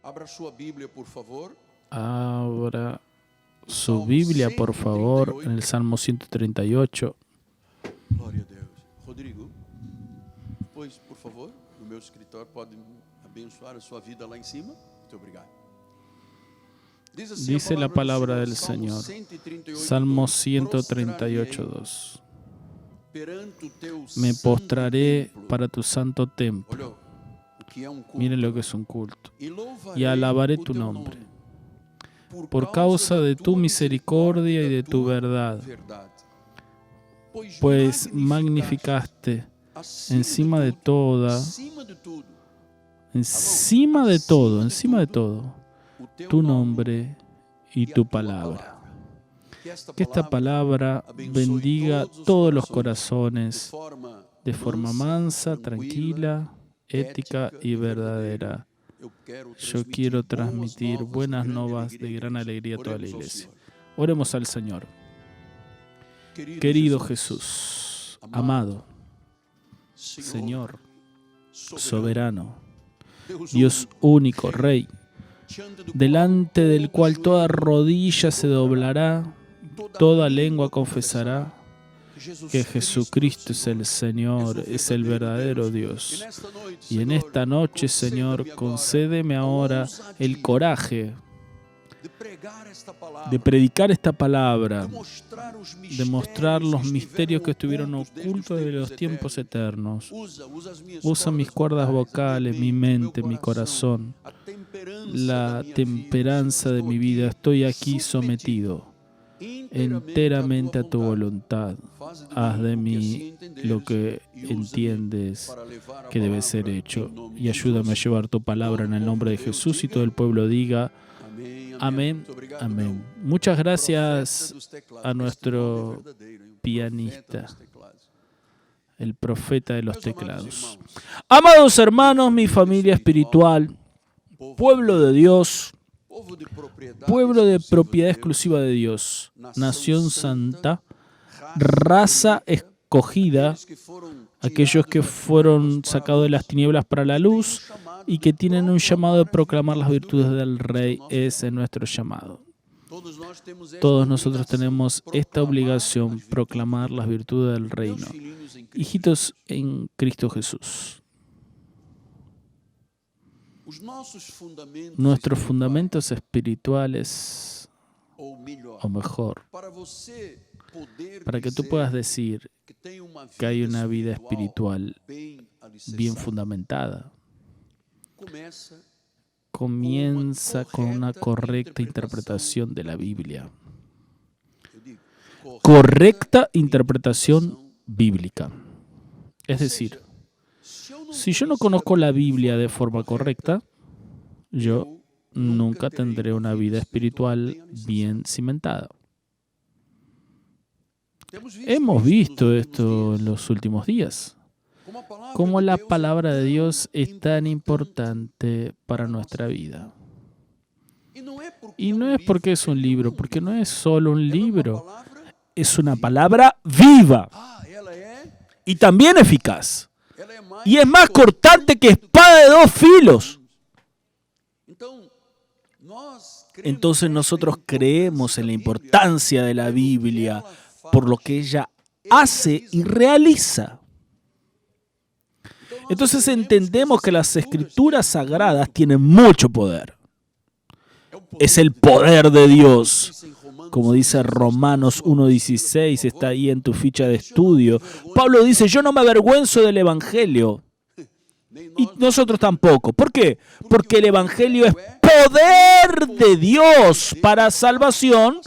Abra sua Bíblia, por favor. Abra su Biblia, por favor, en el Salmo 138. Glória a Deus. Rodrigo, pois, por favor, no meu escritório, pode abençoar a sua vida lá em cima? Muito obrigado. Dice la palabra del Señor, Salmo 138:2. Me postraré para tu santo templo. Miren lo que es un culto. Y alabaré tu nombre, por causa de tu misericordia y de tu verdad. Pues magnificaste encima de todo, tu nombre y tu palabra. Que esta palabra bendiga todos los corazones de forma mansa, tranquila, ética y verdadera. Yo quiero transmitir buenas nuevas de gran alegría a toda la iglesia. Oremos al Señor. Querido Jesús, amado, Señor, soberano, Dios único, Rey, delante del cual toda rodilla se doblará, toda lengua confesará que Jesucristo es el Señor, es el verdadero Dios. Y en esta noche, Señor, concédeme ahora el coraje de predicar esta palabra, de mostrar los misterios que estuvieron ocultos de los tiempos eternos. Usa mis cuerdas vocales, mi mente, mi corazón, la temperanza de mi vida. Estoy aquí sometido enteramente a tu voluntad. Haz de mí lo que entiendes que debe ser hecho y ayúdame a llevar tu palabra en el nombre de Jesús, y todo el pueblo diga amén, amén. Muchas gracias a nuestro pianista, el profeta de los teclados. Amados hermanos, mi familia espiritual, pueblo de Dios, pueblo de propiedad exclusiva de Dios, nación santa, raza escogida, aquellos que fueron sacados de las tinieblas para la luz y que tienen un llamado de proclamar las virtudes del Rey. Ese es nuestro llamado. Todos nosotros tenemos esta obligación, proclamar las virtudes del reino. Hijitos en Cristo Jesús. Nuestros fundamentos espirituales, o mejor, para que tú puedas decir que hay una vida espiritual bien fundamentada, comienza con una correcta interpretación de la Biblia. Correcta interpretación bíblica. Es decir, si yo no conozco la Biblia de forma correcta, yo nunca tendré una vida espiritual bien cimentada. Hemos visto esto en los últimos días. Cómo la palabra de Dios es tan importante para nuestra vida. Y no es porque es un libro, porque no es solo un libro. Es una palabra viva y también eficaz. Y es más cortante que espada de dos filos. Entonces nosotros creemos en la importancia de la Biblia por lo que ella hace y realiza. Entonces entendemos que las escrituras sagradas tienen mucho poder. Es el poder de Dios. Como dice Romanos 1:16, está ahí en tu ficha de estudio. Pablo dice, yo no me avergüenzo del Evangelio. Y nosotros tampoco. ¿Por qué? Porque el Evangelio es poder de Dios para salvación.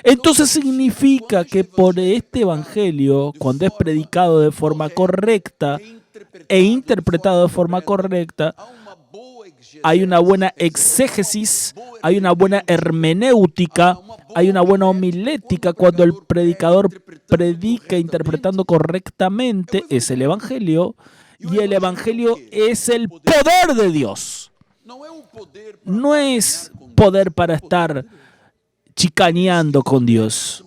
Entonces significa que por este Evangelio, cuando es predicado de forma correcta e interpretado de forma correcta, hay una buena exégesis, hay una buena hermenéutica, hay una buena homilética. Cuando el predicador predica interpretando correctamente, es el Evangelio, y el Evangelio es el poder de Dios. No es poder para estar chicaneando con Dios.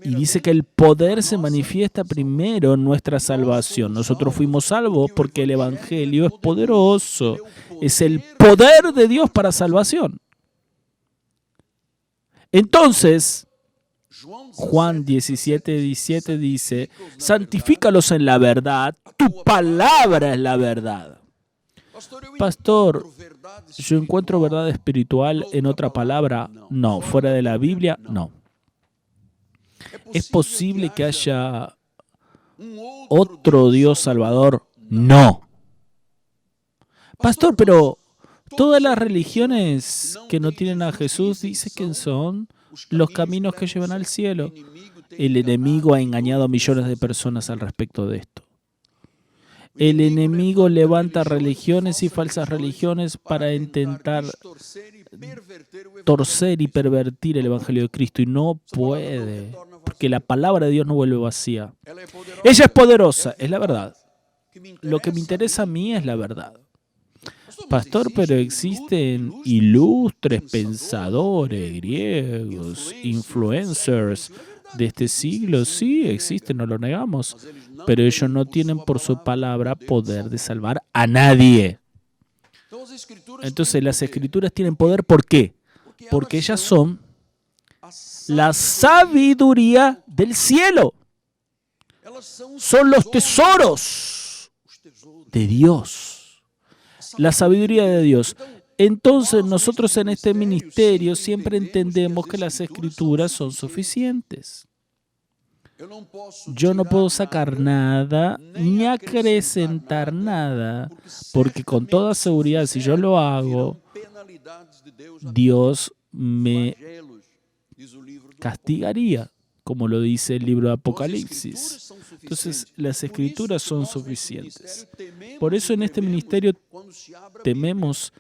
Y dice que el poder se manifiesta primero en nuestra salvación. Nosotros fuimos salvos porque el Evangelio es poderoso. Es el poder de Dios para salvación. Entonces, Juan 17:17 dice, santifícalos en la verdad, tu palabra es la verdad. Pastor, ¿yo encuentro verdad espiritual en otra palabra? No. ¿Fuera de la Biblia? No. ¿Es posible que haya otro Dios Salvador? No. Pastor, pero todas las religiones que no tienen a Jesús dicen que son los caminos que llevan al cielo. El enemigo ha engañado a millones de personas al respecto de esto. El enemigo levanta religiones y falsas religiones para intentar torcer y pervertir el Evangelio de Cristo, y no puede, porque la palabra de Dios no vuelve vacía. Ella es poderosa, es la verdad. Lo que me interesa a mí es la verdad. Pastor, pero existen ilustres pensadores griegos, influencers de este siglo. Sí, existen, no lo negamos. Pero ellos no tienen por su palabra poder de salvar a nadie. Entonces las Escrituras tienen poder, ¿por qué? Porque ellas son la sabiduría del cielo. Son los tesoros de Dios. La sabiduría de Dios. Entonces nosotros en este ministerio siempre entendemos que las Escrituras son suficientes. Yo no puedo sacar nada ni acrecentar nada, porque con toda seguridad, si yo lo hago, Dios me castigaría, como lo dice el libro de Apocalipsis. Entonces, las Escrituras son suficientes. Por eso en este ministerio tememos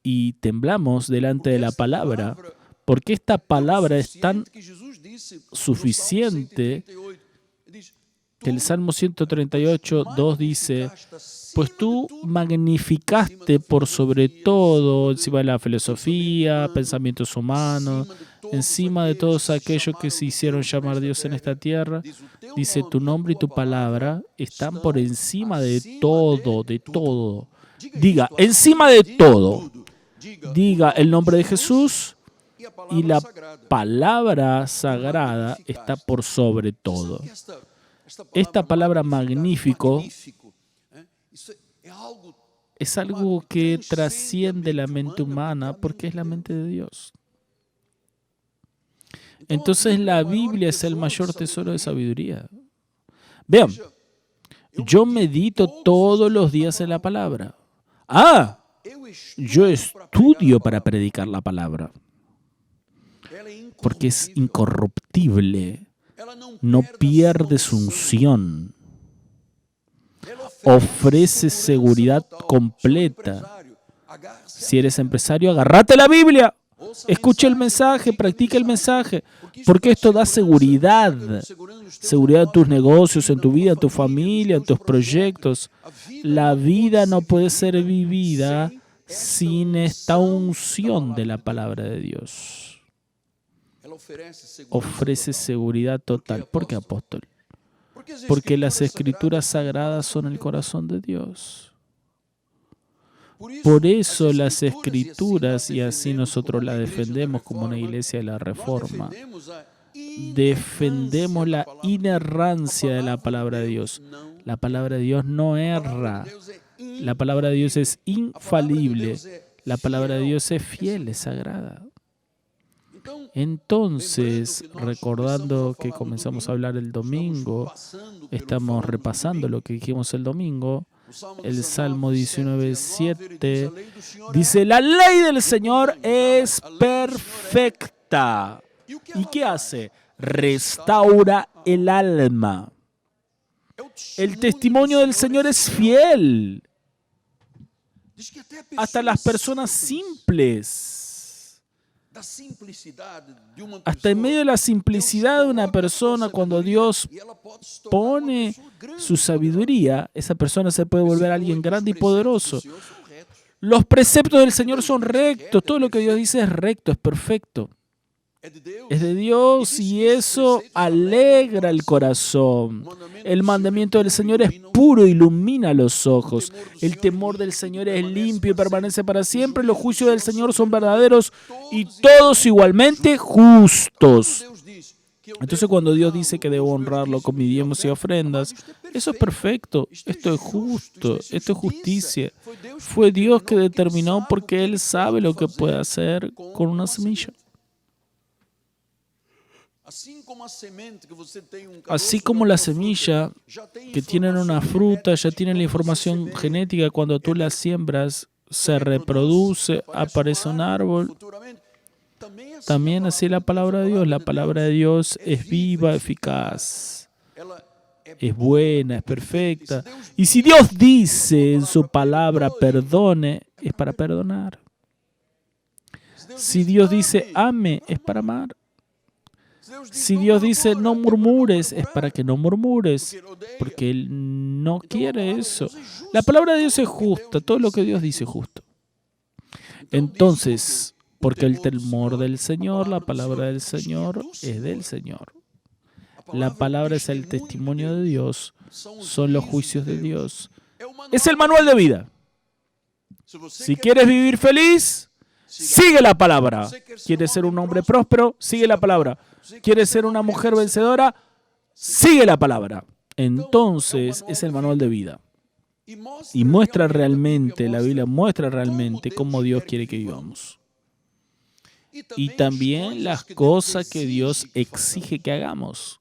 y temblamos delante de la palabra, porque esta palabra es tan suficiente que el Salmo 138:2 dice, pues tú magnificaste por sobre todo, encima de la filosofía, pensamientos humanos, encima de todos aquellos que se hicieron llamar Dios en esta tierra, dice, tu nombre y tu palabra están por encima de todo, de todo. Diga, encima de todo. Diga el nombre de Jesús y la palabra sagrada está por sobre todo. Esta palabra magnífico es algo que trasciende la mente humana porque es la mente de Dios. Entonces la Biblia es el mayor tesoro de sabiduría. Vean, yo medito todos los días en la palabra. Yo estudio para predicar la palabra. Porque es incorruptible. No pierde su unción. Ofrece seguridad completa. Si eres empresario, agárrate la Biblia. Escucha el mensaje, practica el mensaje. Porque esto da seguridad. Seguridad en tus negocios, en tu vida, en tu familia, en tus proyectos. La vida no puede ser vivida sin esta unción de la palabra de Dios. Ofrece seguridad total. ¿Por qué, apóstol? Porque las Escrituras sagradas son el corazón de Dios. Por eso las Escrituras, y así nosotros las defendemos como una iglesia de la Reforma, defendemos la inerrancia de la palabra de Dios. La palabra de Dios no erra. La palabra de Dios es infalible. La palabra de Dios es fiel, es sagrada. Entonces, recordando que comenzamos a hablar el domingo, estamos repasando lo que dijimos el domingo, el Salmo 19:7 dice, la ley del Señor es perfecta. ¿Y qué hace? Restaura el alma. El testimonio del Señor es fiel. Hasta las personas simples. Hasta en medio de la simplicidad de una persona, cuando Dios pone su sabiduría, esa persona se puede volver alguien grande y poderoso. Los preceptos del Señor son rectos. Todo lo que Dios dice es recto, es perfecto. es de Dios y eso alegra el corazón. El mandamiento del Señor es puro, ilumina los ojos. El temor del Señor es limpio y permanece para siempre. Los juicios del Señor son verdaderos y todos igualmente justos. Entonces, cuando Dios dice que debo honrarlo con mis diezmos y ofrendas, eso es perfecto, esto es justo, esto es justicia. Fue Dios que determinó porque Él sabe lo que puede hacer con una semilla. Así como la semilla que tiene una fruta ya tiene la información genética, cuando tú la siembras, se reproduce, aparece un árbol. También así la palabra de Dios. La palabra de Dios es viva, eficaz, es buena, es perfecta. Y si Dios dice en su palabra perdone, es para perdonar. Si Dios dice ame, es para amar. Si Dios dice no murmures, es para que no murmures, porque Él no quiere eso. La palabra de Dios es justa, todo lo que Dios dice es justo. Entonces, porque el temor del Señor, la palabra del Señor es del Señor. La palabra es el testimonio de Dios, son los juicios de Dios. Es el manual de vida. Si quieres vivir feliz, sigue la palabra. ¿Quieres ser un hombre próspero? Sigue la palabra. ¿Quieres ser una mujer vencedora? Sigue la palabra. Entonces es el manual de vida. Y muestra realmente, la Biblia muestra realmente cómo Dios quiere que vivamos. Y también las cosas que Dios exige que hagamos.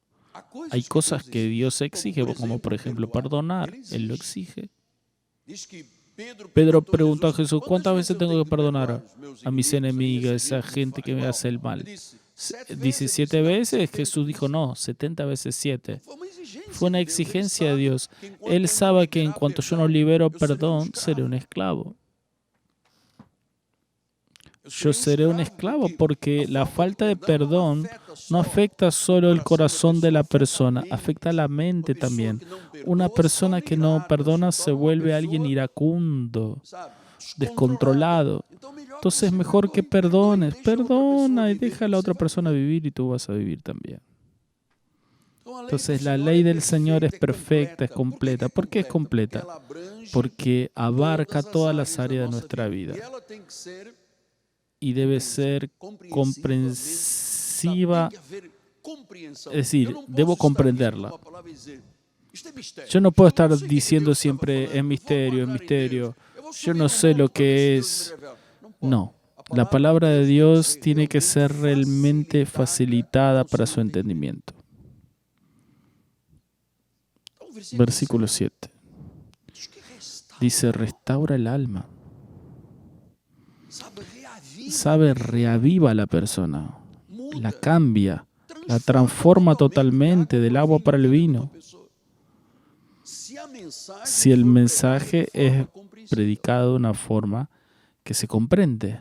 Hay cosas que Dios exige, como por ejemplo perdonar. Él lo exige. Pedro preguntó a Jesús, ¿cuántas veces tengo que perdonar a mis enemigos, a esa gente que me hace el mal? Dice 7 veces. Jesús dijo no, 70 veces 7. Fue una exigencia de Dios. Él sabe que en cuanto yo no libero perdón, seré un esclavo. Yo seré un esclavo porque la falta de perdón no afecta solo el corazón de la persona, afecta la mente también. Una persona que no perdona se vuelve alguien iracundo, descontrolado. Entonces es mejor que perdones, perdona y deja a la otra persona vivir y tú vas a vivir también. Entonces la ley del Señor es perfecta, es completa. ¿Por qué es completa? Porque abarca todas las áreas de nuestra vida. Y debe ser comprensiva, es decir, debo comprenderla. Yo no puedo estar diciendo siempre es misterio, yo no sé lo que es. No, la palabra de Dios tiene que ser realmente facilitada para su entendimiento. Versículo 7. Dice, restaura el alma. Sabe, reaviva a la persona, la cambia, la transforma totalmente del agua para el vino. Si el mensaje es predicado de una forma que se comprende.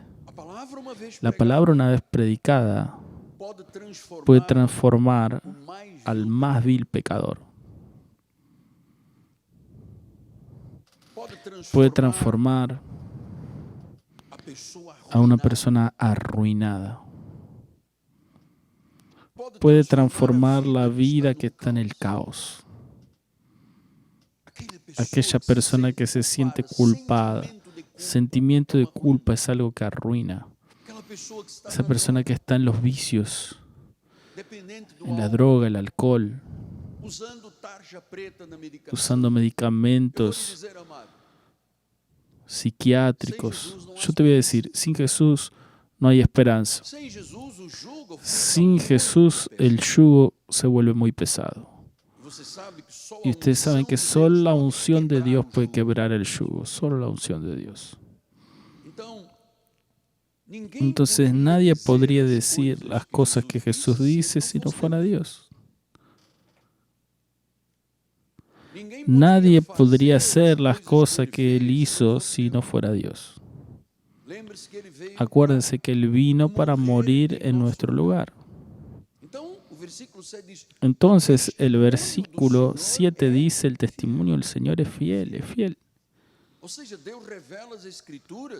La palabra una vez predicada puede transformar al más vil pecador. Puede transformar a una persona arruinada. Puede transformar la vida que está en el caos. Aquella persona que se siente culpada. Sentimiento de culpa es algo que arruina. Esa persona que está en los vicios, en la droga, el alcohol, usando medicamentos psiquiátricos. Yo te voy a decir, sin Jesús no hay esperanza. Sin Jesús el yugo se vuelve muy pesado. Y ustedes saben que solo la unción de Dios puede quebrar el yugo, solo la unción de Dios. Entonces nadie podría decir las cosas que Jesús dice si no fuera Dios. Nadie podría hacer las cosas que Él hizo si no fuera Dios. Acuérdense que Él vino para morir en nuestro lugar. Entonces el versículo 7 dice, el testimonio del Señor es fiel, es fiel.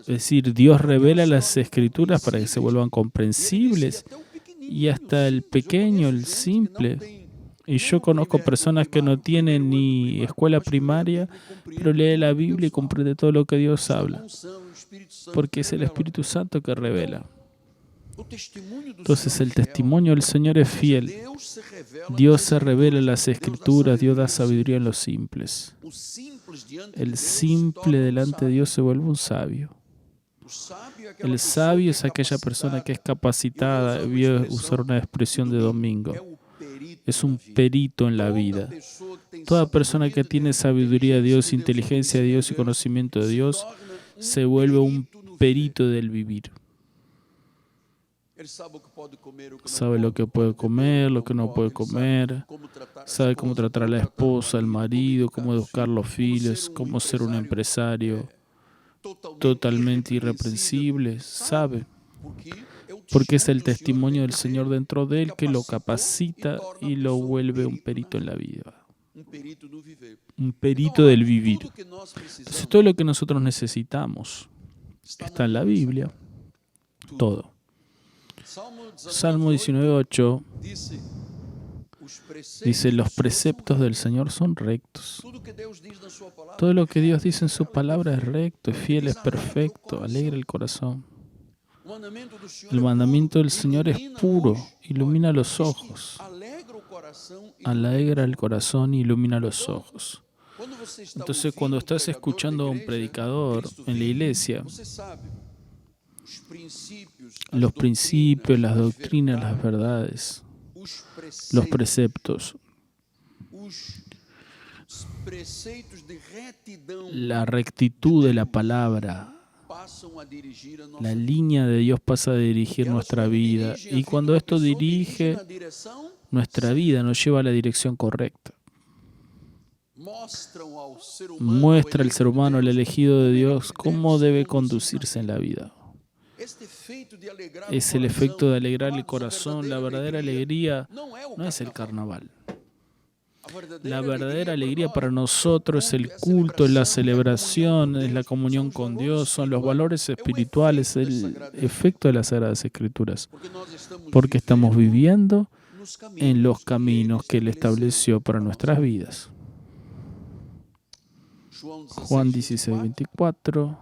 Es decir, Dios revela las Escrituras para que se vuelvan comprensibles y hasta el pequeño, el simple. Y yo conozco personas que no tienen ni escuela primaria, pero lee la Biblia y comprende todo lo que Dios habla, porque es el Espíritu Santo que revela. Entonces el testimonio del Señor es fiel. Dios se revela en las Escrituras, Dios da sabiduría en los simples. El simple delante de Dios se vuelve un sabio. El sabio es aquella persona que es capacitada, voy a usar una expresión de domingo, es un perito en la vida. Toda persona que tiene sabiduría de Dios, inteligencia de Dios y conocimiento de Dios se vuelve un perito del vivir. Sabe lo que puede comer, lo que no puede comer, sabe cómo tratar a la esposa, al marido, cómo educar a los hijos, cómo ser un empresario totalmente irreprensible, sabe. Porque es el testimonio del Señor dentro de él que lo capacita y lo vuelve un perito en la vida. Un perito del vivir. Entonces todo lo que nosotros necesitamos está en la Biblia. Todo. Salmo 19:8 dice, los preceptos del Señor son rectos. Todo lo que Dios dice en su palabra es recto, es fiel, es perfecto, alegra el corazón. El mandamiento del Señor es puro, ilumina los ojos. Alegra el corazón y ilumina los ojos. Entonces, cuando estás escuchando a un predicador en la iglesia, los principios, las doctrinas, las verdades, los preceptos, la rectitud de la palabra, la línea de Dios pasa a dirigir nuestra vida. Y cuando esto dirige nuestra vida, nos lleva a la dirección correcta. Muestra al ser humano, el elegido de Dios, cómo debe conducirse en la vida. Es el efecto de alegrar el corazón. La verdadera alegría no es el carnaval. La verdadera alegría para nosotros es el culto, es la celebración, es la comunión con Dios, son los valores espirituales, el efecto de las Sagradas Escrituras. Porque estamos viviendo en los caminos que Él estableció para nuestras vidas. Juan 16:24.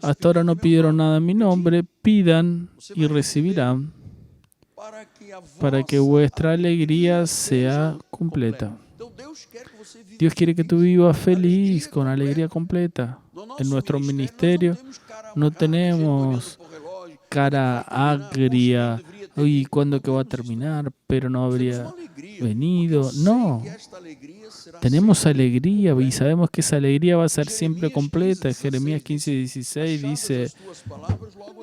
Hasta ahora no pidieron nada en mi nombre, pidan y recibirán, para que vuestra alegría sea completa. Dios quiere que tú vivas feliz, con alegría completa. En nuestro ministerio no tenemos cara agria, uy, ¿cuándo que va a terminar? Pero no habría venido. No, tenemos alegría y sabemos que esa alegría va a ser siempre completa. Jeremías 15:16 dice,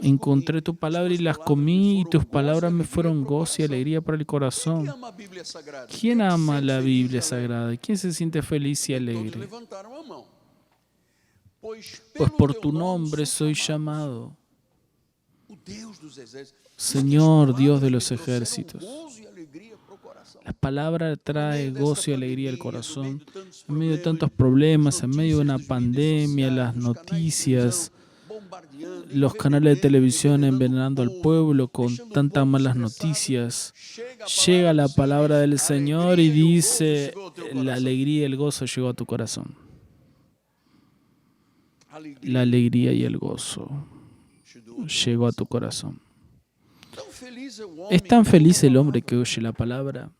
encontré tu palabra y las comí, y tus palabras me fueron gozo y alegría para el corazón. ¿Quién ama la Biblia Sagrada? ¿Quién se siente feliz y alegre? Pues por tu nombre soy llamado, Señor, Dios de los ejércitos. La palabra trae gozo y alegría al corazón. En medio de tantos problemas, en medio de una pandemia, las noticias, los canales de televisión envenenando al pueblo con tantas malas noticias, llega la palabra del Señor y dice, la alegría y el gozo llegó a tu corazón. La alegría y el gozo llegó a tu corazón. Es tan feliz el hombre que oye la palabra,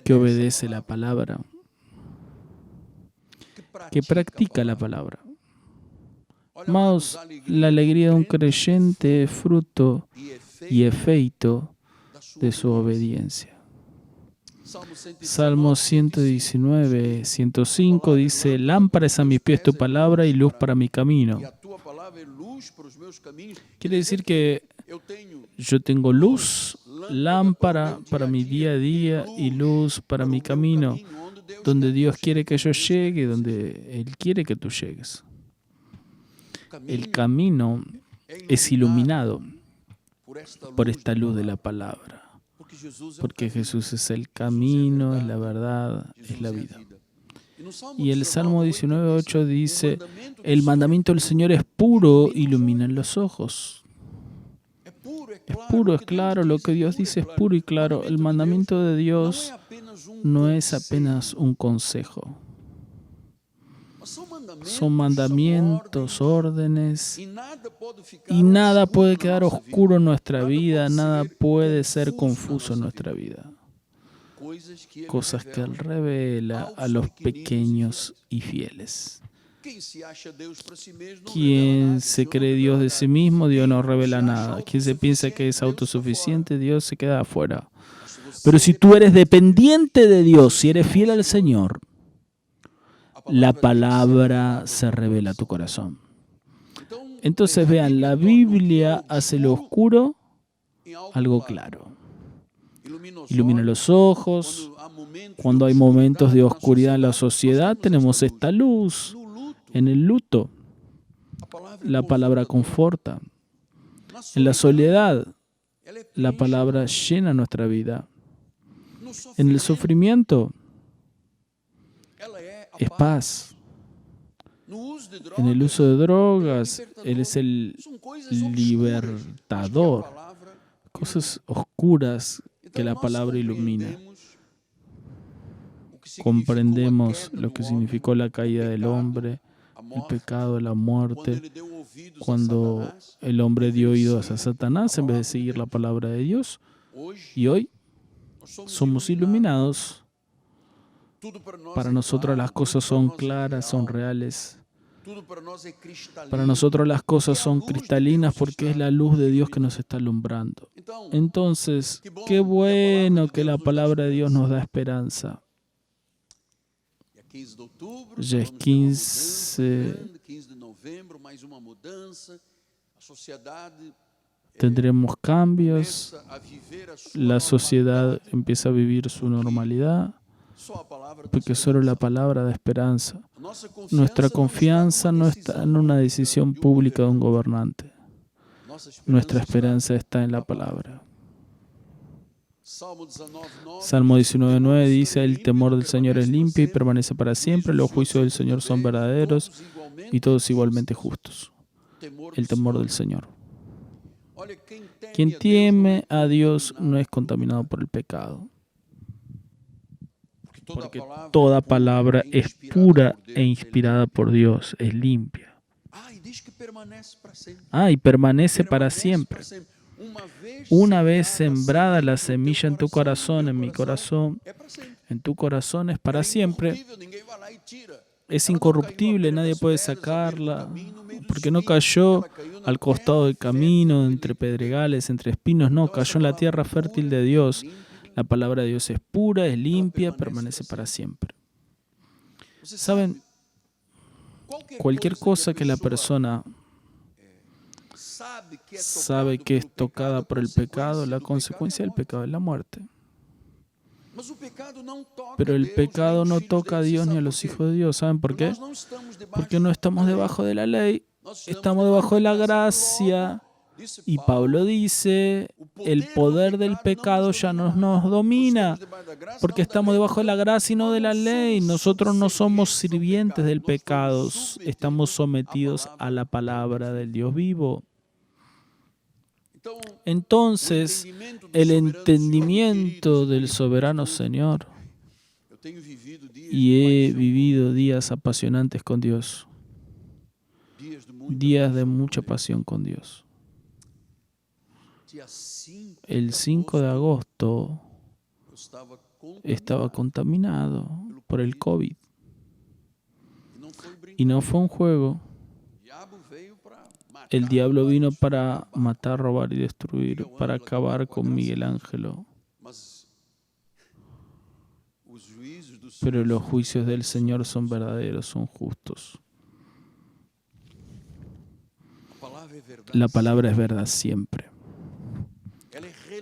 que obedece la palabra, que practica la palabra. Amados, la alegría de un creyente es fruto y efecto de su obediencia. Salmo 119, 105 dice, lámpara es a mis pies tu palabra y luz para mi camino. Quiere decir que yo tengo luz, lámpara para mi día a día y luz para mi camino, donde Dios quiere que yo llegue, donde Él quiere que tú llegues. El camino es iluminado por esta luz de la palabra, porque Jesús es el camino, es la verdad, es la vida. Y el Salmo 19:8 dice, el mandamiento del Señor es puro, ilumina los ojos. Es puro, es claro, lo que Dios dice es puro y claro. El mandamiento de Dios no es apenas un consejo. Son mandamientos, órdenes, y nada puede quedar oscuro en nuestra vida, nada puede ser confuso en nuestra vida. Cosas que Él revela a los pequeños y fieles. Quien se cree Dios de sí mismo, Dios no revela nada. Quien se piensa que es autosuficiente, Dios se queda afuera. Pero si tú eres dependiente de Dios, si eres fiel al Señor, la palabra se revela a tu corazón. Entonces vean, la Biblia hace lo oscuro algo claro. Ilumina los ojos. Cuando hay momentos de oscuridad en la sociedad, tenemos esta luz. En el luto, la palabra conforta. En la soledad, la palabra llena nuestra vida. En el sufrimiento, es paz. En el uso de drogas, Él es el libertador. Cosas oscuras que la palabra ilumina. Comprendemos lo que significó la caída del hombre, el pecado, la muerte, cuando el hombre dio oídos a Satanás en vez de seguir la palabra de Dios. Y hoy somos iluminados. Para nosotros las cosas son claras, son reales. Para nosotros las cosas son cristalinas porque es la luz de Dios que nos está alumbrando. Entonces, qué bueno que la palabra de Dios nos da esperanza. Ya es 15 de noviembre, tendremos cambios, la sociedad empieza a vivir su normalidad, porque solo la palabra da esperanza. Nuestra confianza no está en una decisión pública de un gobernante. Nuestra esperanza está en la palabra. Salmo 19:9 dice: el temor del Señor es limpio y permanece para siempre, los juicios del Señor son verdaderos y todos igualmente justos. El temor del Señor. Quien teme a Dios no es contaminado por el pecado, porque toda palabra es pura e inspirada por Dios, es limpia. Y permanece para siempre. Una vez sembrada la semilla en tu corazón, en mi corazón, en tu corazón es para siempre. Es incorruptible, nadie puede sacarla, porque no cayó al costado del camino, entre pedregales, entre espinos, no, cayó en la tierra fértil de Dios. La palabra de Dios es pura, es limpia, permanece para siempre. ¿Saben? Cualquier cosa que la persona sabe que es tocada por el pecado, la consecuencia del pecado es la muerte. Pero el pecado no toca a Dios ni a los hijos de Dios. ¿Saben por qué? Porque no estamos debajo de la ley, estamos debajo de la gracia. Y Pablo dice, el poder del pecado ya no nos domina, porque estamos debajo de la gracia y no de la ley. Nosotros no somos sirvientes del pecado, estamos sometidos a la palabra del Dios vivo. Entonces, el entendimiento del soberano Señor, y he vivido días apasionantes con Dios, días de mucha pasión con Dios. El 5 de agosto estaba contaminado por el COVID. Y no fue un juego. El diablo vino para matar, robar y destruir, para acabar con Miguel Ángelo. Pero los juicios del Señor son verdaderos, son justos. La palabra es verdad siempre.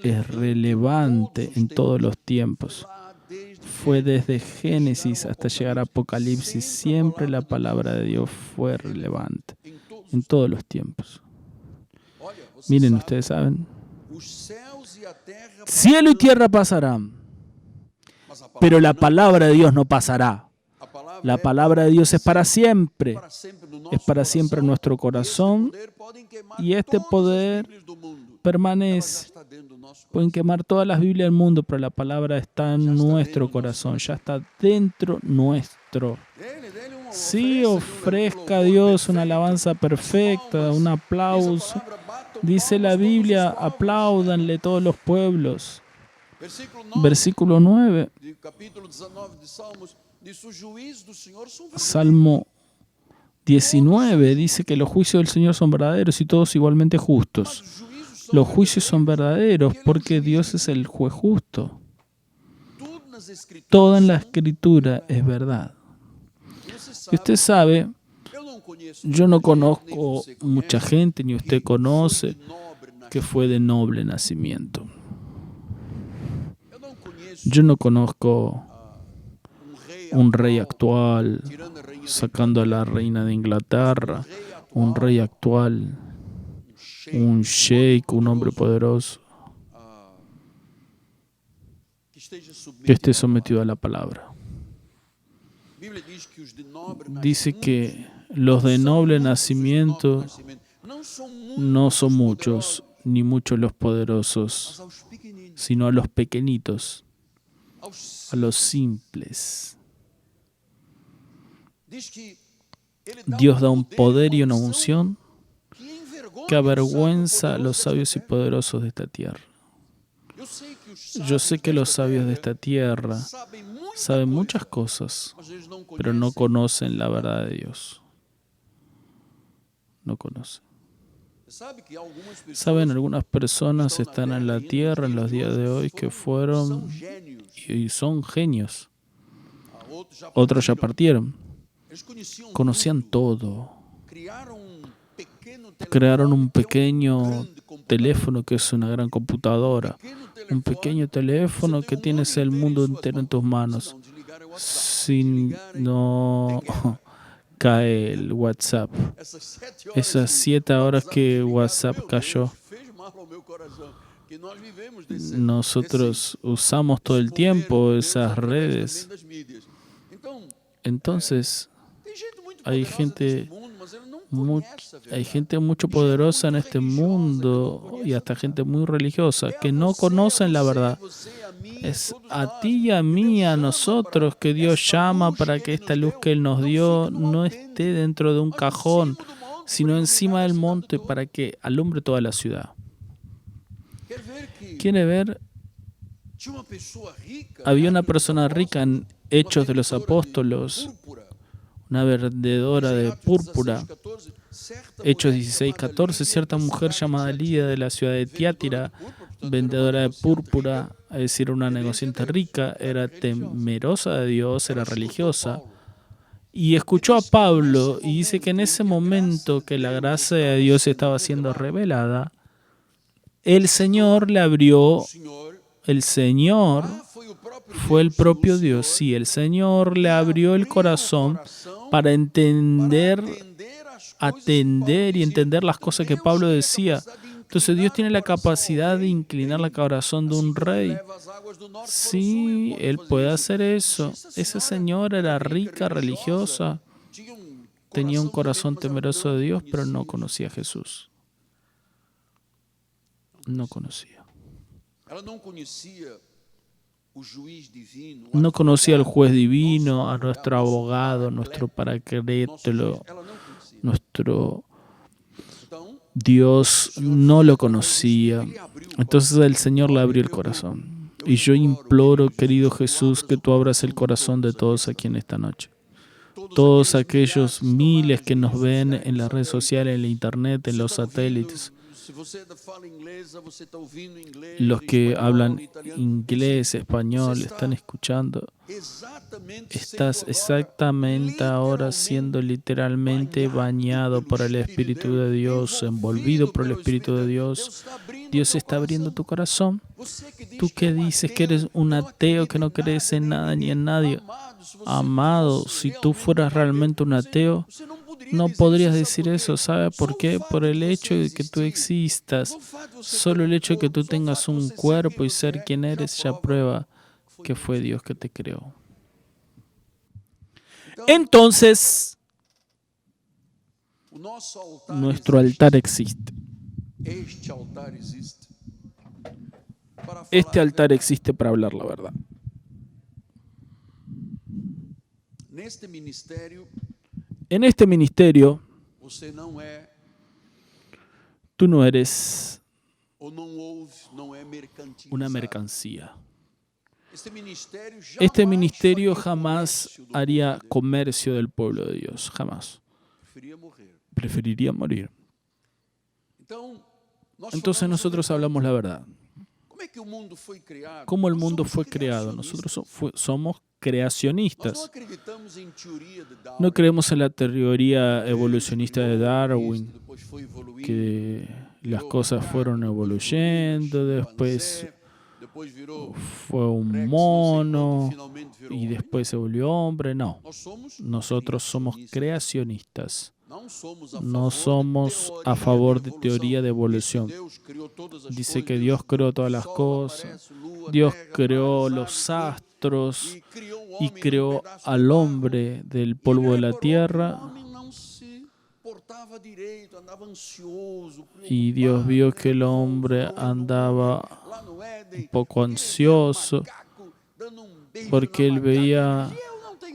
Es relevante en todos los tiempos. Fue desde Génesis hasta llegar a Apocalipsis. Siempre la palabra de Dios fue relevante. En todos los tiempos. Miren, ustedes saben. Cielo y tierra pasarán, pero la palabra de Dios no pasará. La palabra de Dios es para siempre. Es para siempre en nuestro corazón. Y este poder permanece. Pueden quemar todas las Biblias del mundo, pero la palabra está en nuestro corazón. Ya está dentro nuestro. Sí, ofrezca a Dios una alabanza perfecta, un aplauso. Dice la Biblia, apláudanle todos los pueblos. Versículo 9. Salmo 19 dice que los juicios del Señor son verdaderos y todos igualmente justos. Los juicios son verdaderos porque Dios es el juez justo. Todo en la Escritura es verdad. Y usted sabe, yo no conozco mucha gente, ni usted conoce, que fue de noble nacimiento. Yo no conozco un rey actual, sacando a la reina de Inglaterra, un rey actual, un sheik, un hombre poderoso, que esté sometido a la palabra. Dice que los de noble nacimiento no son muchos, ni muchos los poderosos, sino a los pequeñitos, a los simples. Dios da un poder y una unción que avergüenza a los sabios y poderosos de esta tierra. Yo sé que los sabios de esta tierra saben muchas cosas, pero no conocen la verdad de Dios. No conocen. Saben, algunas personas están en la tierra en los días de hoy que fueron y son genios. Otros ya partieron. Conocían todo. Crearon un pequeño teléfono que es una gran computadora. Un pequeño teléfono que tienes el mundo entero en tus manos. Si no cae el WhatsApp. Esas 7 horas que WhatsApp cayó. Nosotros usamos todo el tiempo esas redes. Entonces, hay gente mucho poderosa en este mundo y hasta gente muy religiosa que no conocen la verdad. Es a ti y a mí, a nosotros, que Dios llama para que esta luz que Él nos dio no esté dentro de un cajón, sino encima del monte para que alumbre toda la ciudad. ¿Quiere ver? Había una persona rica en Hechos de los Apóstolos, una vendedora de púrpura. Hechos 16:14, cierta mujer llamada Lidia de la ciudad de Tiatira, vendedora de púrpura, es decir, una negociante rica, era temerosa de Dios, era religiosa, y escuchó a Pablo y dice que en ese momento que la gracia de Dios estaba siendo revelada, el Señor le abrió, el Señor fue el propio Dios, sí, el Señor le abrió el corazón para atender y entender las cosas que Pablo decía. Entonces Dios tiene la capacidad de inclinar el corazón de un rey. Sí, Él puede hacer eso. Esa señora era rica, religiosa, tenía un corazón temeroso de Dios, pero no conocía a Jesús. No conocía. No conocía al juez divino, a nuestro abogado, nuestro paracleto, nuestro Dios no lo conocía. Entonces el Señor le abrió el corazón. Y yo imploro, querido Jesús, que tú abras el corazón de todos aquí en esta noche. Todos aquellos miles que nos ven en las redes sociales, en la internet, en los satélites, los que hablan inglés, español, están escuchando. Estás exactamente ahora siendo literalmente bañado por el Espíritu de Dios, envolvido por el Espíritu de Dios. Dios está abriendo tu corazón. Tú que dices que eres un ateo, que no crees en nada ni en nadie. Amado, si tú fueras realmente un ateo, no podrías decir eso. ¿Sabe por qué? Por el hecho de que tú existas. Solo el hecho de que tú tengas un cuerpo y ser quien eres ya prueba que fue Dios que te creó. Entonces, o nosso altar nuestro altar existe. Este altar existe para Este falar a altar verdade. existe para hablar la verdad. Neste ministério, En este ministerio, você não é tú no eres ou não ouve, não é mercantilizado. una mercancía. Este Este ministerio faria jamás comércio do haría povo de Deus. comercio del pueblo de Dios, jamás. Preferia morrer. Preferiría morir. Então, nós Entonces falamos nosotros a verdade. hablamos la verdad. Como é que o mundo foi criado? ¿Cómo el Nós mundo somos fue creado? criacionistas. Nosotros somos Nós não creacionistas. acreditamos em teoria de Darwin. No creemos en la teoría Deus evolucionista de criou Darwin, isto, depois foi evoluindo, que las virou cosas macaco, fueron depois evoluyendo, virou después chimpanzé, depois virou fue un Rex, mono não sei quanto, e finalmente virou y homem. después se volvió hombre. No, Nós somos nosotros somos criacionistas. creacionistas. Não somos No a somos favor de a favor de teoría de evolución. Dice que Dios creó todas las cosas. Dios creó los astros y creó al hombre del polvo de la tierra. Y Dios vio que el hombre andaba un poco ansioso porque él veía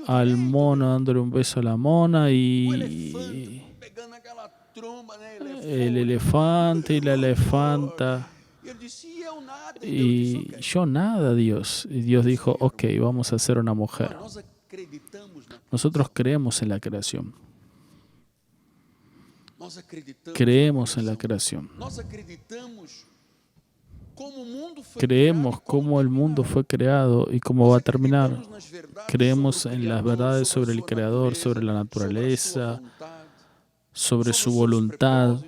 al mono dándole un beso a la mona y el elefante y la elefanta. Y yo nada, Dios. Y Dios dijo, ok, vamos a hacer una mujer. Nosotros creemos en la creación. Creemos en la creación. Creemos cómo el mundo fue creado y cómo va a terminar. Creemos en las verdades sobre el Creador, sobre la naturaleza, sobre su voluntad,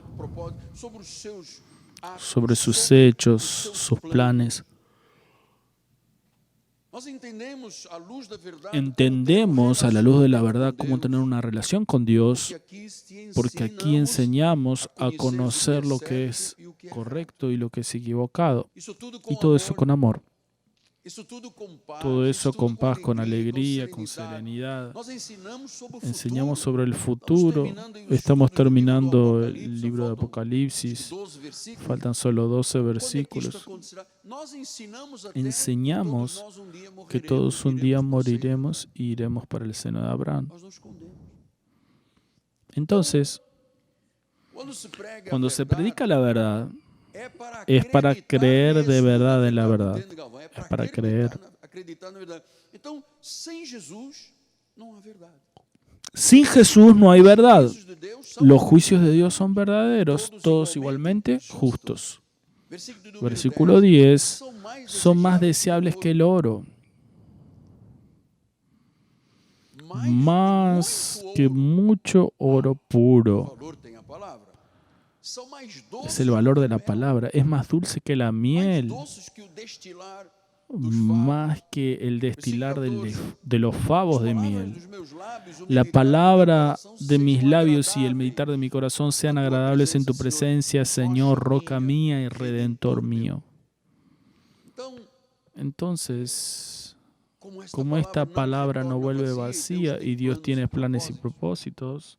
sobre sus hechos, sus planes. Entendemos a la luz de la verdad cómo tener una relación con Dios, porque aquí enseñamos a conocer lo que es correcto y lo que es equivocado. Y todo eso con amor. Todo eso con paz, con alegría, con serenidad. Enseñamos sobre el futuro. Estamos terminando el libro de Apocalipsis. Faltan solo 12 versículos. Enseñamos que todos un día moriremos y iremos para el seno de Abraham. Entonces, cuando se predica la verdad, es para creer de verdad en la verdad. Es para creer. Sin Jesús no hay verdad. Los juicios de Dios son verdaderos, todos igualmente justos. Versículo 10. Son más deseables que el oro, más que mucho oro puro. Es el valor de la palabra. Es más dulce que la miel, más que el destilar de los favos de miel. La palabra de mis labios y el meditar de mi corazón sean agradables en tu presencia, Señor, roca mía y redentor mío. Entonces, como esta palabra no vuelve vacía y Dios tiene planes y propósitos,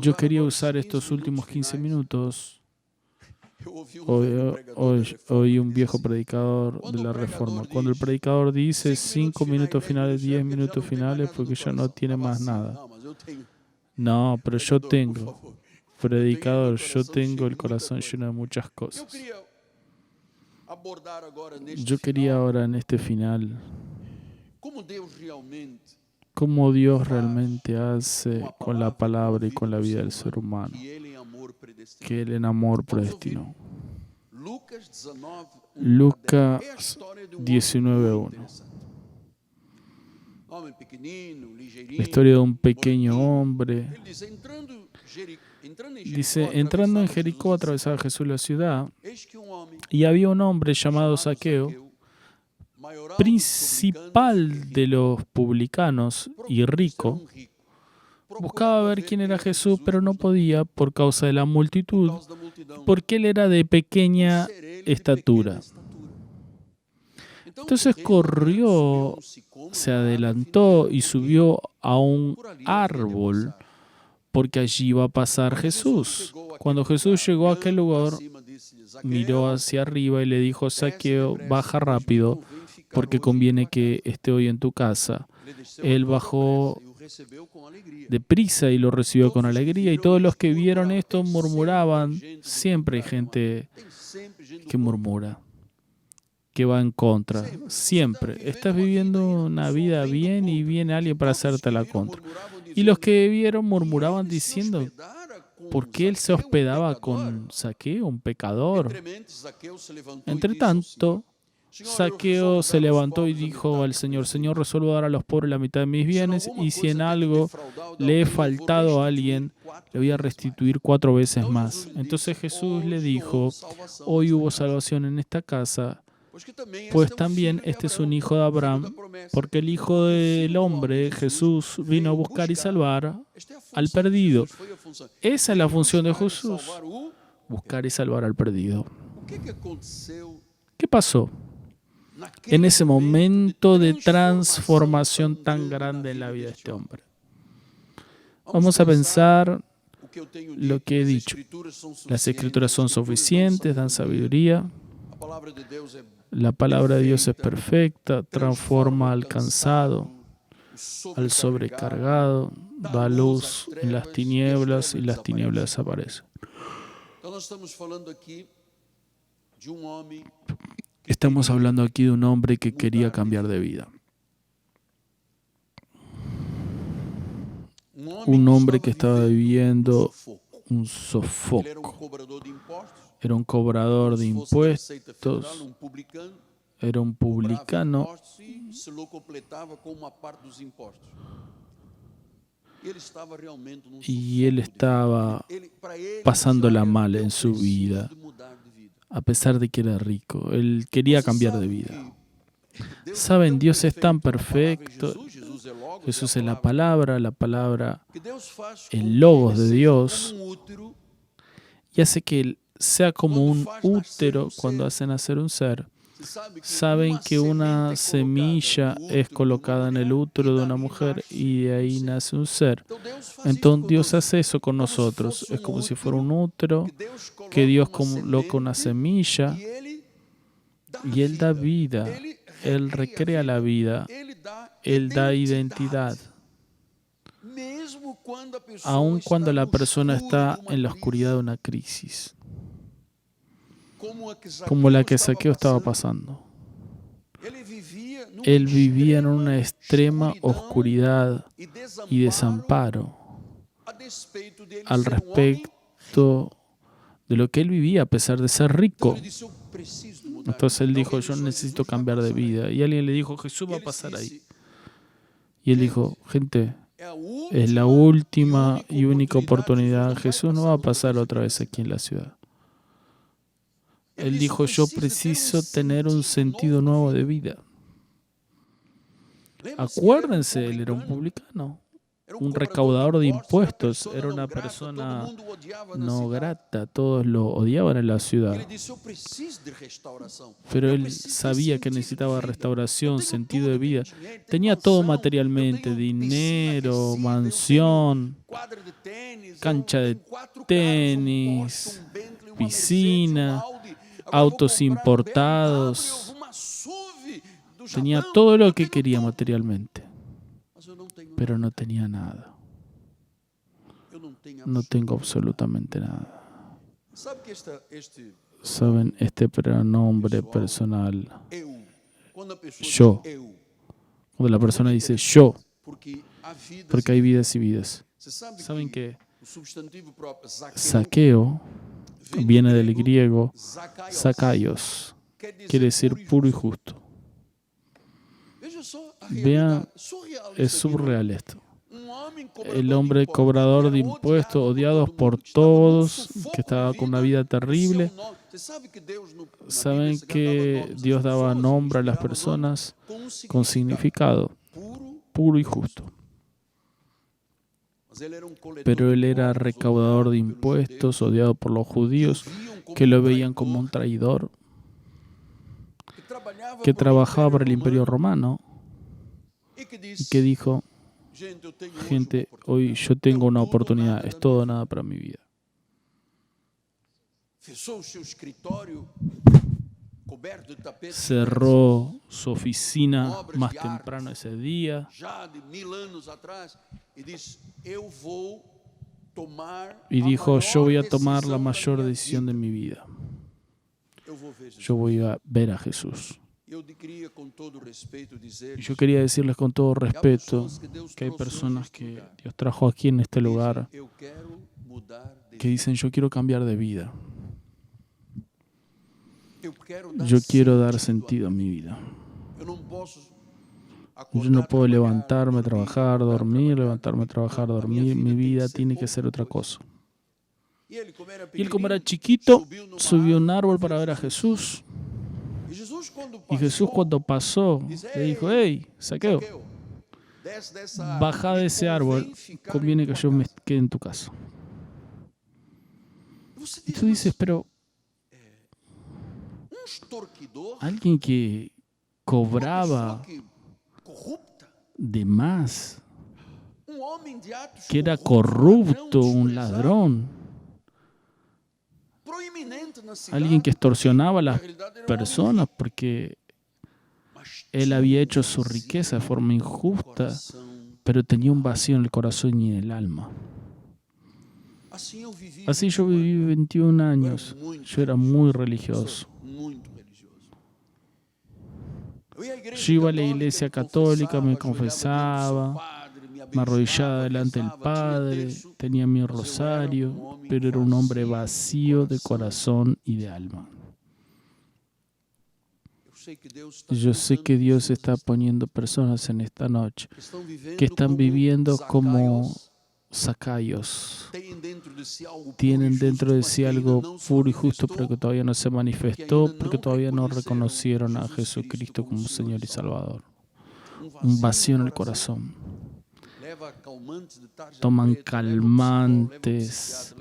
yo quería usar estos últimos 15 minutos. Oí un viejo predicador de la Reforma. Cuando el predicador dice 5 minutos finales, 10 minutos finales, porque ya no tiene más nada. No, pero yo tengo, predicador, yo tengo el corazón lleno de muchas cosas. Yo quería ahora en este final, cómo Dios realmente hace con la palabra y con la vida del ser humano, que Él en amor predestinó. Lucas 19:1. La historia de un pequeño hombre. Dice, entrando en Jericó atravesaba Jesús la ciudad y había un hombre llamado Zaqueo, principal de los publicanos y rico. Buscaba ver quién era Jesús, pero no podía por causa de la multitud, porque él era de pequeña estatura. Entonces corrió, se adelantó y subió a un árbol porque allí iba a pasar Jesús. Cuando Jesús llegó a aquel lugar, miró hacia arriba y le dijo: Zaqueo, baja rápido, porque conviene que esté hoy en tu casa. Él bajó deprisa y lo recibió con alegría, y todos los que vieron esto murmuraban. Siempre hay gente que murmura, que va en contra. Siempre. Estás viviendo una vida bien y viene alguien para hacerte la contra. Y los que vieron murmuraban diciendo: ¿por qué él se hospedaba con Zaqueo, un pecador? Entre tanto, Zaqueo se levantó y dijo al Señor: Señor, resuelvo dar a los pobres la mitad de mis bienes, y si en algo le he faltado a alguien, le voy a restituir 4 veces más. Entonces Jesús le dijo: hoy hubo salvación en esta casa, pues también este es un hijo de Abraham, porque el Hijo del Hombre, Jesús, vino a buscar y salvar al perdido. Esa es la función de Jesús: buscar y salvar al perdido. ¿Qué pasó en ese momento de transformación tan grande en la vida de este hombre? Vamos a pensar lo que he dicho. Las Escrituras son suficientes, dan sabiduría. La palabra de Dios es perfecta, transforma al cansado, al sobrecargado, da luz en las tinieblas y las tinieblas desaparecen. Estamos hablando aquí de un hombre que quería cambiar de vida. Un hombre que estaba viviendo un sofoco. Era un cobrador de impuestos, era un publicano, y él estaba pasándola mal en su vida, a pesar de que era rico. Él quería cambiar de vida. Saben, Dios es tan perfecto. Jesús es la palabra, el logos de Dios, y hace que Él sea como un útero cuando hacen nacer un ser. Saben que una semilla es colocada en el útero de una mujer y de ahí nace un ser. Entonces Dios hace eso con nosotros. Es como si fuera un útero que Dios coloca una semilla y Él da vida. Él recrea la vida. Él da identidad. Aun cuando la persona está en la oscuridad de una crisis, como la que Zaqueo estaba pasando. Él vivía en una extrema oscuridad y desamparo al respecto de lo que él vivía a pesar de ser rico. Entonces él dijo: yo necesito cambiar de vida. Y alguien le dijo: Jesús va a pasar ahí. Y él dijo: gente, es la última y única oportunidad. Jesús no va a pasar otra vez aquí en la ciudad. Él dijo: yo preciso tener un sentido nuevo de vida. Acuérdense, él era un publicano, un recaudador de impuestos, era una persona no grata, todos lo odiaban en la ciudad. Pero él sabía que necesitaba restauración, sentido de vida. Tenía todo materialmente: dinero, mansión, cancha de tenis, piscina, autos importados. Tenía todo lo que quería materialmente, pero no tenía nada. No tengo absolutamente nada. Saben, este pronombre personal, yo, cuando la persona dice yo, porque hay vidas y vidas. Saben que Zaqueo viene del griego Zakaios, quiere decir puro y justo. Vean, es surreal esto. El hombre cobrador de impuestos, odiado por todos, que estaba con una vida terrible. Saben que Dios daba nombre a las personas con significado, puro y justo. Pero él era recaudador de impuestos, odiado por los judíos, que lo veían como un traidor, que trabajaba para el Imperio Romano e que y disse: que dijo, gente, eu tenho hoje uma gente, oportunidade. hoy yo tengo una oportunidad, es todo o nada para mi vida. Fechou o seu escritório coberto de tapetes Cerró su oficina más temprano ese día já de 1000 anos atrás e disse: eu vou tomar y a dijo, yo voy a maior tomar la decisão da mayor minha decisión de vida. mi vida. Eu vou ver Jesus. Yo voy a ver a Jesús. Eu quería con todo respeto dizer, Y yo quería decirles con todo respeto que hay Deus personas trouxe que neste lugar. Dios trajo aquí en este lugar Eu quero mudar de que dicen, yo quiero cambiar de vida. Eu quero dar Yo quiero dar sentido sentido a mi vida. Eu não posso Yo no puedo acordar, levantarme, trabalhar, trabajar, acordar, dormir, trabalhar, levantarme, trabajar, Não, a minha dormir. Mi tem vida ser tiene que ser outra otra cosa. E ele, como era Y él, como era pequenininho, chiquito, numa subió a un árvore árbol para ver a Jesús. E Jesus, quando Y Jesús, cuando pasó, le dijo, hey, Zaqueo, desce dessa árvore, baja de ese árbol, convém ficar conviene em que tua yo me casa. quede en tu casa. Você Y diz, tú dices, pero extorquidor, alguien que uma cobraba pessoa que corrupta, de más, homem de atos que era corrupto, corrupto, un ladrón, proeminente na cidade, alguien que extorsionaba a las na realidade era personas porque mas él había hecho su riqueza de forma injusta, coração. pero tenía un vacío en el corazón y en el alma. Assim eu vivi. Así yo viví 21 años. Yo era muy religioso. Muito religioso. Yo iba a la iglesia católica, me confesaba, me arrodillaba delante del Padre, tenía mi rosario, pero era un hombre vacío de corazón y de alma. Yo sé que Dios está poniendo personas en esta noche que están viviendo como Zacayos. Tienen dentro de sí algo puro y justo, pero que todavía no se manifestó, porque todavía no reconocieron a Jesucristo como Señor y Salvador. Un vacío en el corazón. Toman calmantes,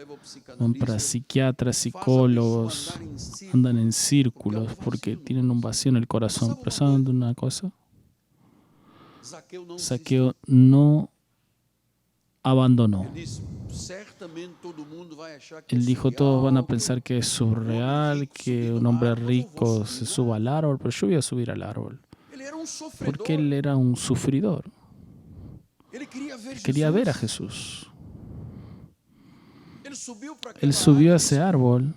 van para psiquiatras, psicólogos, andan en círculos porque tienen un vacío en el corazón. Pero ¿saben de una cosa? Zaqueo no abandonó. Él dijo, todos van a pensar que es surreal, que un hombre rico se suba al árbol, pero yo voy a subir al árbol. Porque él era un sufridor. Él quería ver a Jesús. Él subió a ese árbol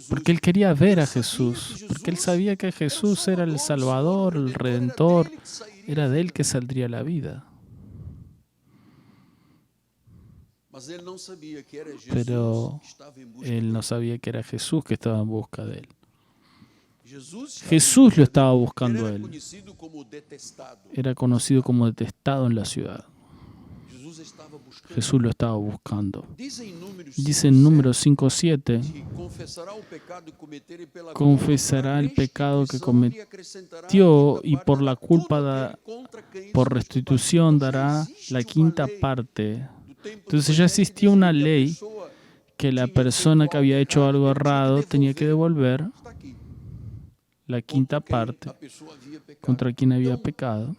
porque él quería ver a Jesús, porque él sabía que Jesús era el Salvador, el Redentor, era de él que saldría la vida. Pero él no sabía que era Jesús que estaba en busca de él. Jesús lo estaba buscando a él. Era conocido como detestado en la ciudad. Jesús lo estaba buscando. Dice en Números 5:7, confesará el pecado que cometió y por la culpa, por restitución, dará la quinta parte. Entonces ya existía una ley que la persona que había hecho algo errado tenía que devolver la quinta parte contra quien había pecado.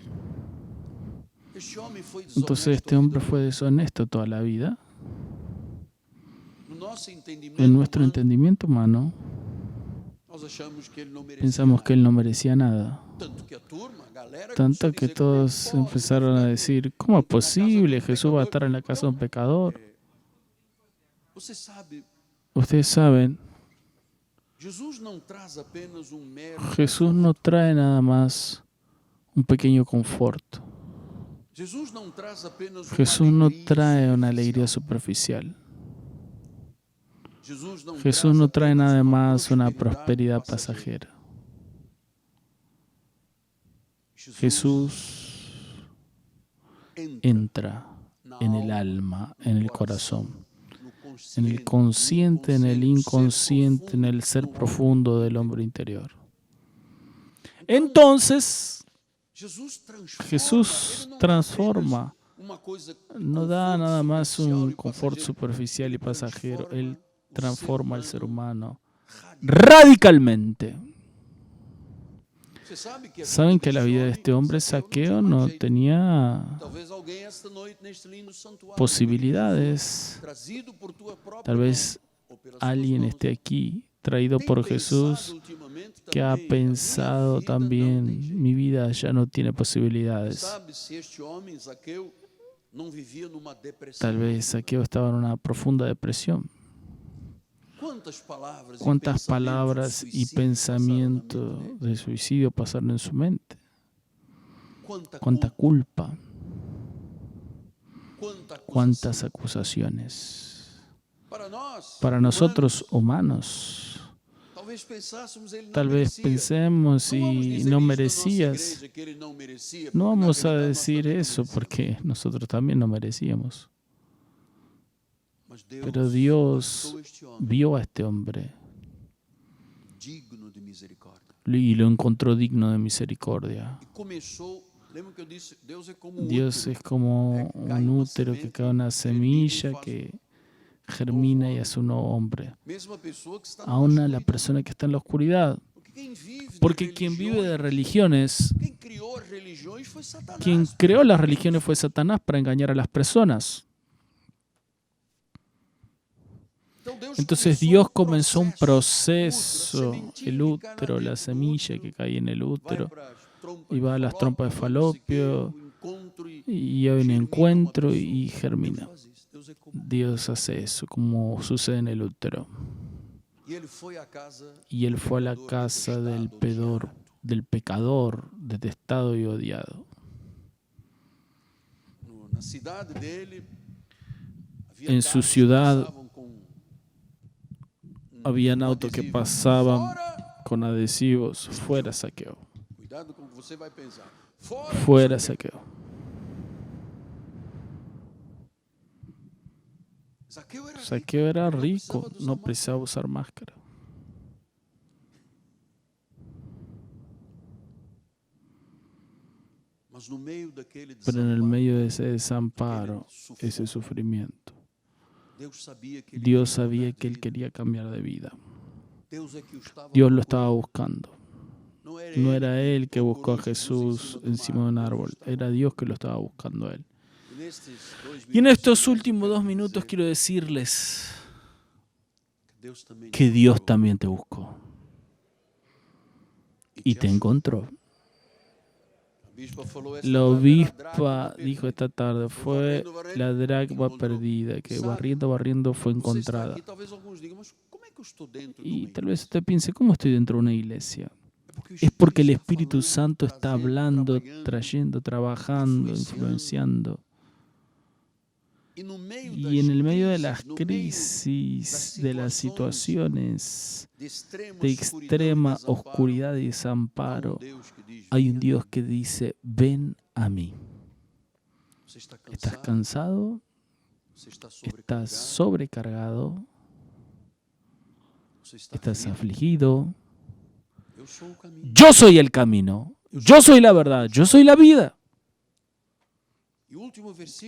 Entonces este hombre fue deshonesto toda la vida. En nuestro entendimiento humano, pensamos que él no merecía nada. Tanto que todos empezaron a decir, ¿cómo es posible? Jesús va a estar en la casa de un pecador. Ustedes saben, Jesús no trae nada más un pequeño confort. Jesús no trae una alegría superficial. Jesús no trae nada más una prosperidad pasajera. Jesús entra en el alma, en el corazón, en el consciente, en el inconsciente, en el ser profundo del hombre interior. Entonces, Jesús transforma, no da nada más un confort superficial y pasajero, Él transforma al ser humano radicalmente. Saben que la vida de este hombre Zaqueo no tenía posibilidades. Tal vez alguien esté aquí, traído por Jesús, que ha pensado también, mi vida ya no tiene posibilidades. Tal vez Zaqueo estaba en una profunda depresión. ¿Cuántas palabras y pensamientos de suicidio pasaron en su mente? ¿Cuánta culpa? ¿Cuántas acusaciones? Para nosotros humanos, tal vez pensemos y no merecías. No vamos a decir eso porque nosotros también no merecíamos. Pero Dios vio a este hombre y lo encontró digno de misericordia. Dios es como un útero que cae una semilla que germina y hace un nuevo hombre. Aún a la persona que está en la oscuridad. Porque quien vive de religiones, quien creó las religiones fue Satanás para engañar a las personas. Entonces Dios comenzó un proceso, el útero, la semilla que cae en el útero, y va a las trompas de falopio, y hay un encuentro y germina. Dios hace eso, como sucede en el útero. Y él fue a la casa del pecador, detestado y odiado. En su ciudad habían autos que pasaban con adhesivos. Fuera Zaqueo. Fuera Zaqueo. Zaqueo era rico, no precisaba usar máscara. Pero en el medio de ese desamparo, ese sufrimiento, Dios sabía que él quería cambiar de vida. Dios lo estaba buscando. No era él que buscó a Jesús encima de un árbol, era Dios que lo estaba buscando a él. Y en estos últimos 2 minutos quiero decirles que Dios también te buscó y te encontró. La obispa dijo esta tarde, fue la dracma perdida, que barriendo fue encontrada. Y tal vez usted piense, ¿cómo estoy dentro de una iglesia? Es porque el Espíritu Santo está hablando, trayendo, trabajando, influenciando. Y en el medio de las crisis, de las situaciones de extrema oscuridad y desamparo, hay un Dios que dice, ven a mí. ¿Estás cansado? ¿Estás sobrecargado? ¿Estás afligido? Yo soy el camino, yo soy la verdad, yo soy la vida.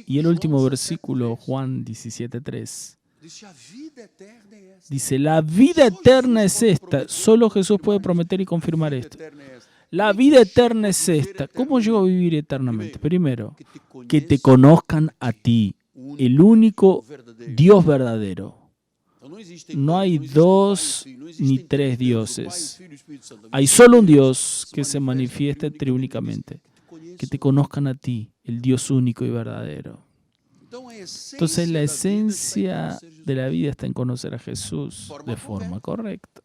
Y el último versículo, Juan 17:3, dice, la vida eterna es esta. Solo Jesús puede prometer y confirmar esto. La vida eterna es esta. ¿Cómo llego a vivir eternamente? Primero, que te conozcan a ti, el único Dios verdadero. No hay 2 ni 3 dioses. Hay solo un Dios que se manifiesta triúnicamente. Que te conozcan a ti, el Dios único y verdadero. Entonces la esencia de la vida está en conocer a Jesús de forma correcta.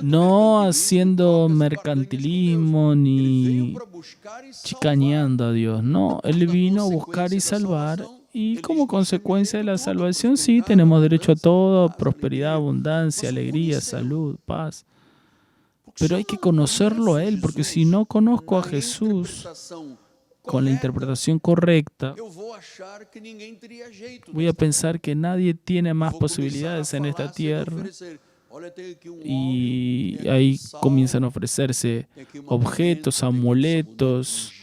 No haciendo mercantilismo ni chicaneando a Dios. No, Él vino a buscar y salvar. Y como consecuencia de la salvación, sí, tenemos derecho a todo, prosperidad, abundancia, alegría, salud, paz. Pero hay que conocerlo a Él, porque si no conozco a Jesús con la interpretación correcta, voy a pensar que nadie tiene más posibilidades en esta tierra. Y ahí comienzan a ofrecerse objetos, amuletos,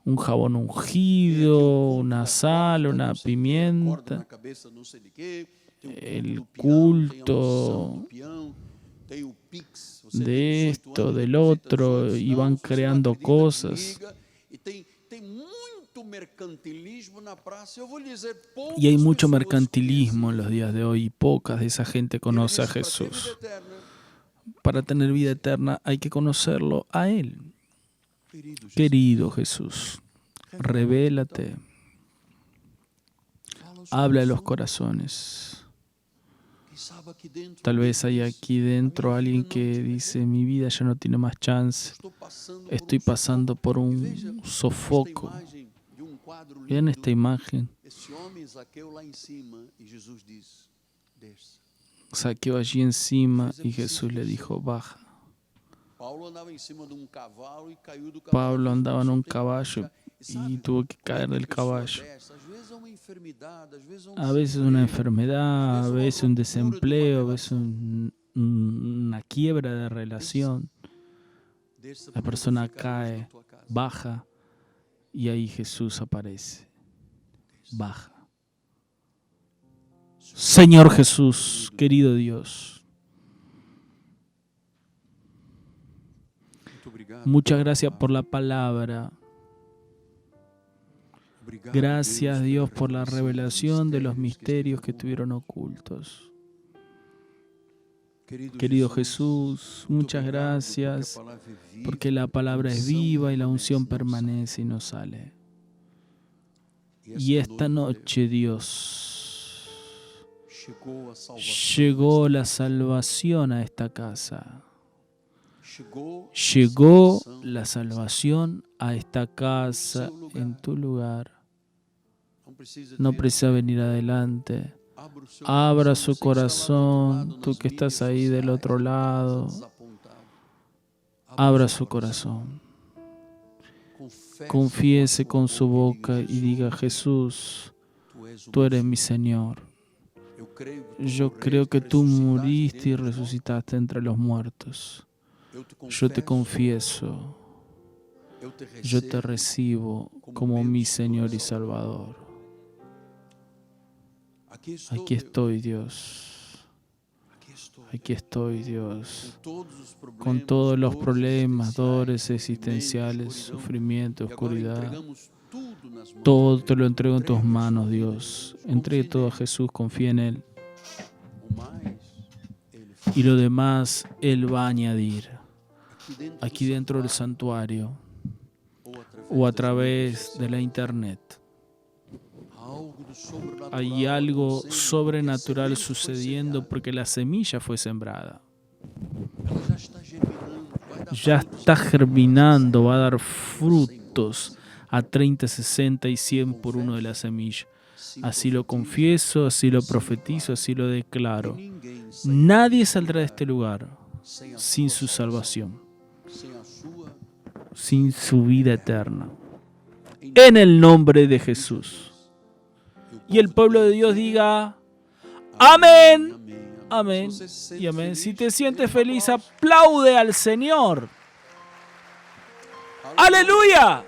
un jabón ungido, una sal, una pimienta, el culto de esto, del otro, y van creando cosas. Y hay mucho mercantilismo en los días de hoy y pocas de esa gente conoce a Jesús. Para tener vida eterna hay que conocerlo a Él. Querido Jesús, revélate, habla a los corazones. Tal vez hay aquí dentro alguien que dice, mi vida ya no tiene más chance, estoy pasando por un sofoco. Vean esta imagen. Zaqueo allí encima y Jesús le dijo, baja. Pablo andaba en un caballo y tuvo que caer del caballo. A veces una enfermedad, a veces un desempleo, a veces una quiebra de relación. La persona cae, baja y ahí Jesús aparece. Baja. Señor Jesús, querido Dios, muchas gracias por la palabra. Gracias, Dios, por la revelación de los misterios que estuvieron ocultos. Querido Jesús, muchas gracias porque la palabra es viva y la unción permanece y no sale. Y esta noche, Dios, llegó la salvación a esta casa. Llegó la salvación a esta casa en tu lugar. No precisa venir adelante. Abra su corazón, tú que estás ahí del otro lado. Abra su corazón. Confiese con su boca y diga, Jesús, tú eres mi Señor. Yo creo que tú muriste y resucitaste entre los muertos. Yo te confieso, yo te recibo como mi Señor y Salvador. Aquí estoy, Dios. Aquí estoy, Dios. Con todos los problemas, dolores existenciales, sufrimiento, oscuridad. Todo te lo entrego en tus manos, Dios. Entregue todo a Jesús, confía en Él. Y lo demás Él va a añadir. Aquí dentro del santuario o a través de la internet. Hay algo sobrenatural sucediendo porque la semilla fue sembrada. Ya está germinando, va a dar frutos a 30, 60 y 100 por uno de la semilla. Así lo confieso, así lo profetizo, así lo declaro. Nadie saldrá de este lugar sin su salvación, sin su vida eterna. En el nombre de Jesús. Y el pueblo de Dios diga, amén, amén y amén. Si te sientes feliz, aplaude al Señor. ¡Aleluya!